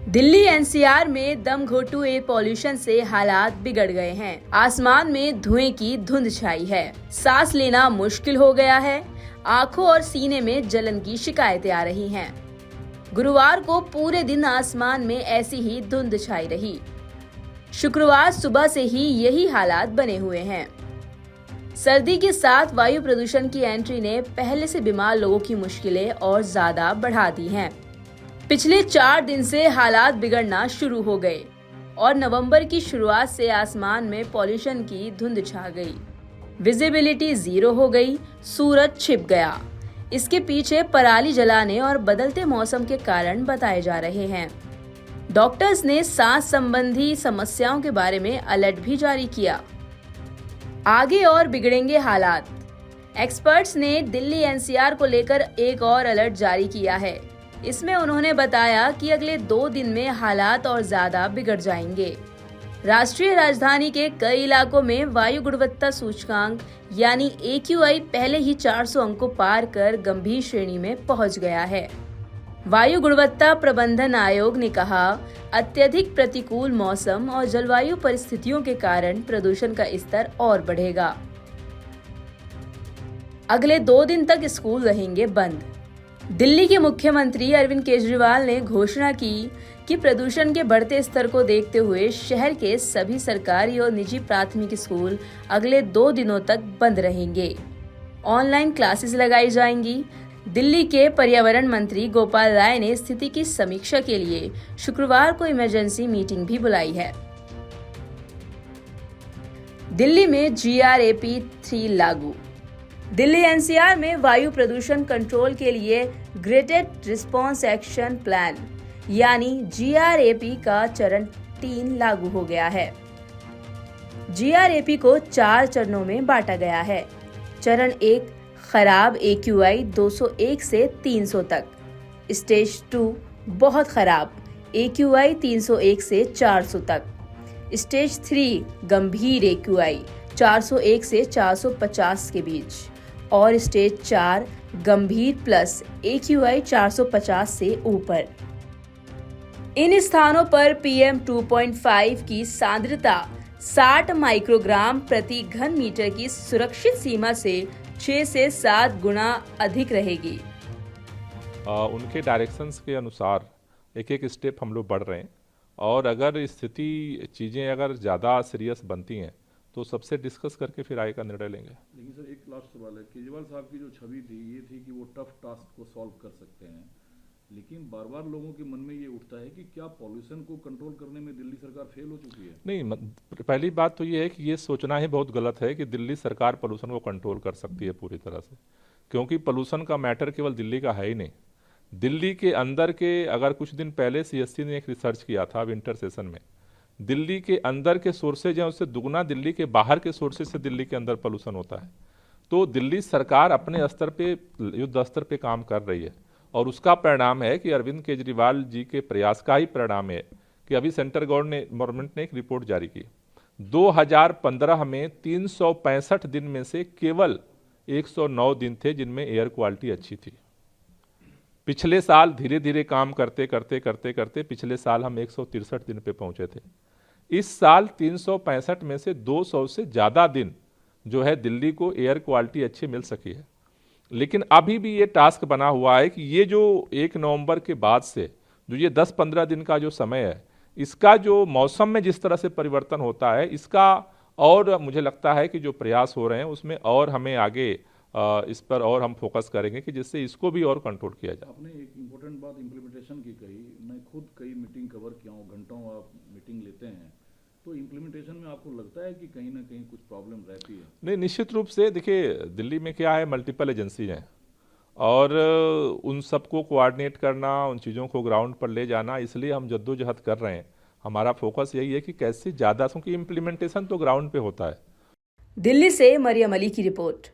Delhi NCR में दम घोटू air pollution से हालात बिगड़ गए हैं। आसमान में धुएं की धुंध छाई है, सांस लेना मुश्किल हो गया है, आंखों और सीने में जलन की शिकायतें आ रही हैं। गुरुवार को पूरे दिन आसमान में ऐसी ही धुंध छाई रही। शुक्रवार सुबह से ही यही हालात बने हुए हैं। सर्दी के साथ वायु प्रदूषण की एंट्री ने पहले से बीमार लोगों की मुश्किलें और ज्यादा बढ़ा दी हैं। पिछले 4 दिन से हालात बिगड़ना शुरू हो गए और नवंबर की शुरुआत से आसमान में पॉल्यूशन की धुंध छा गई। विजिबिलिटी 0 हो गई, सूरज छिप गया। इसके पीछे पराली जलाने और बदलते मौसम के कारण बताए जा रहे हैं। डॉक्टर्स ने सांस संबंधी समस्याओं के बारे में अलर्ट भी जारी किया। आगे और बिगड़ेंगे हालात। एक्सपर्ट्स ने दिल्ली एनसीआर को लेकर एक और अलर्ट जारी किया है। इसमें उन्होंने बताया कि अगले 2 दिन में हालात और ज्यादा बिगड़ जाएंगे। राष्ट्रीय राजधानी के कई इलाकों में वायु गुणवत्ता सूचकांक यानी AQI पहले ही 400 अंक को पार कर गंभीर श्रेणी में पहुंच गया है। वायु गुणवत्ता प्रबंधन आयोग ने कहा, अत्यधिक प्रतिकूल मौसम और जलवायु परिस्थितियों के कारण प्रदूषण का स्तर और बढ़ेगा। अगले 2 दिन तक स्कूल रहेंगे बंद। दिल्ली के मुख्यमंत्री अरविंद केजरीवाल ने घोषणा की कि प्रदूषण के बढ़ते स्तर को देखते हुए शहर के सभी सरकारी और निजी प्राथमिक स्कूल अगले 2 दिनों तक बंद रहेंगे। ऑनलाइन क्लासेस लगाई जाएंगी। दिल्ली के पर्यावरण मंत्री गोपाल राय ने स्थिति की समीक्षा के लिए शुक्रवार को इमरजेंसी मीटिंग भी बुलाई है। दिल्ली में GRAP 3 लागू। दिल्ली एनसीआर में वायु प्रदूषण कंट्रोल के लिए ग्रेडेड रिस्पांस एक्शन प्लान यानी GRAP का चरण 3 लागू हो गया है। GRAP को 4 चरणों में बांटा गया है। चरण 1 खराब AQI 201 से 300 तक, स्टेज 2 बहुत खराब AQI 301 से 400 तक, स्टेज 3 गंभीर AQI 401 से 450 के बीच और स्टेज 4 गंभीर प्लस AQI 450 से ऊपर। इन स्थानों पर PM 2.5 की सांद्रता 60 माइक्रोग्राम प्रति घन मीटर की सुरक्षित सीमा से 6 से 7 गुना अधिक रहेगी। उनके डायरेक्शंस के अनुसार एक स्टेप हम लोग बढ़ रहे हैं और अगर स्थिति चीज़ें अगर ज़्यादा सीरियस बनती हैं तो सबसे डिस्कस करके फिर आगे का निर्णय लेंगे। लेकिन सर एक लास्ट सवाल है, केजरीवाल साहब की जो छवि थी ये थी कि वो टफ टास्क को सॉल्व कर सकते हैं, लेकिन बार बार लोगों के मन में ये उठता है कि क्या पॉल्यूशन को कंट्रोल करने में दिल्ली सरकार फेल हो चुकी है? नहीं, पहली बात तो ये है कि ये सोचना ही बहुत गलत है कि दिल्ली सरकार पॉल्यूशन को कंट्रोल कर सकती है पूरी तरह से, क्योंकि पॉल्यूशन का मैटर केवल दिल्ली का है ही नहीं। दिल्ली के अंदर के, अगर कुछ दिन पहले CSC ने एक रिसर्च किया था विंटर सेशन में, दिल्ली के अंदर के सोर्सेज हैं उससे दुगना दिल्ली के बाहर के सोर्सेज से दिल्ली के अंदर पॉल्यूशन होता है। तो दिल्ली सरकार अपने स्तर पे, युद्ध स्तर पे काम कर रही है और उसका परिणाम है कि अरविंद केजरीवाल जी के प्रयास का ही परिणाम है कि अभी सेंट्रल गवर्नमेंट ने एक रिपोर्ट जारी की। 2015 में 365 दिन में से केवल 109 दिन थे जिनमें एयर क्वालिटी अच्छी थी। पिछले साल धीरे धीरे काम करते करते पिछले साल हम 163 दिन पे पहुंचे थे। इस साल 365 में से 200 से ज़्यादा दिन जो है दिल्ली को एयर क्वालिटी अच्छी मिल सकी है। लेकिन अभी भी ये टास्क बना हुआ है कि ये जो 1 नवंबर के बाद से जो ये 10-15 दिन का जो समय है, इसका जो मौसम में जिस तरह से परिवर्तन होता है, इसका और मुझे लगता है कि जो प्रयास हो रहे हैं उसमें और हमें आगे इस पर और हम फोकस करेंगे कि जिससे इसको भी और कंट्रोल किया जाए। आपने एक इम्पोर्टेंट बात इम्प्लीमेंटेशन की कही। मैं खुद कई मीटिंग कवर किया हूँ, घंटों आप मीटिंग लेते हैं, तो इम्प्लीमेंटेशन में आपको लगता है कि कहीं ना कहीं कुछ प्रॉब्लम रहती है? नहीं, निश्चित रूप से देखिए, दिल्ली में क्या है, मल्टीपल एजेंसीज हैं और उन सबको कोऑर्डिनेट करना, उन चीज़ों को ग्राउंड पर ले जाना, इसलिए हम जद्दोजहद कर रहे हैं। हमारा फोकस यही है कि कैसे ज़्यादा, क्योंकि इम्प्लीमेंटेशन तो ग्राउंड पे होता है। दिल्ली से मरियम अली की रिपोर्ट।